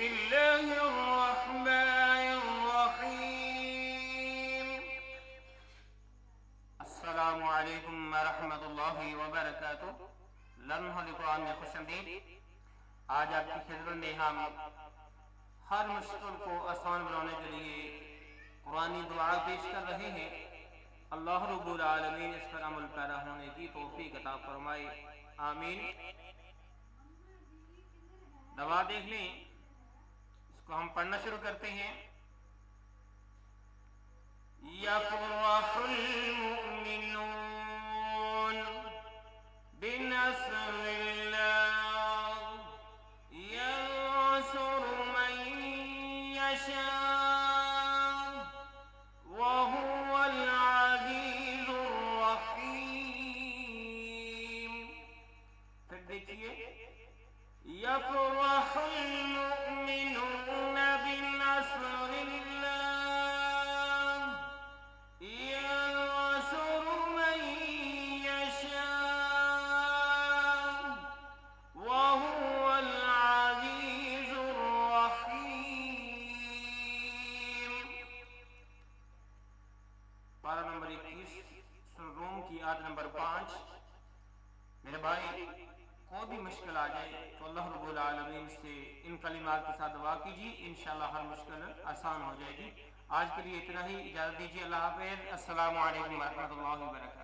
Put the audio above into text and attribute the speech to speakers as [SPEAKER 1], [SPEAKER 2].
[SPEAKER 1] الله الرحمن الرحيم. السلام علیکم ورحمۃ اللہ وبرکاتہ. لمحہ قرآن میں خوش آمدید. آج آپ کی خدمت میں ہم ہر مشکل کو آسان بنانے کے لیے قرآنی دعا پیش کر رہے ہیں. اللہ رب العالمین اس پر عمل پیرا ہونے کی توفیق عطا فرمائے. آمین. دعا دیکھ لیں. اس کو ہم پڑھنا شروع کرتے ہیں. یفرح المؤمنون بنصر اللہ ینصر من یشاء وهو العزیز الرحیم. پھر دیکھیے. یفرح المؤمنون بنصر اللہ ینصر من یشاء وهو العزیز الرحیم. پارہ نمبر 21 سورہ روم کی آیت نمبر 5. میرے بھائی کوئی بھی مشکل آ جائے تو اللہ رب العالمین سے ان کلمات کے ساتھ دعا کیجیے. انشاءاللہ ہر مشکل آسان ہو جائے گی. آج کے لیے اتنا ہی. اجازت دیجیے. اللہ حافظ. السلام علیکم ورحمۃ اللہ وبرکاتہ.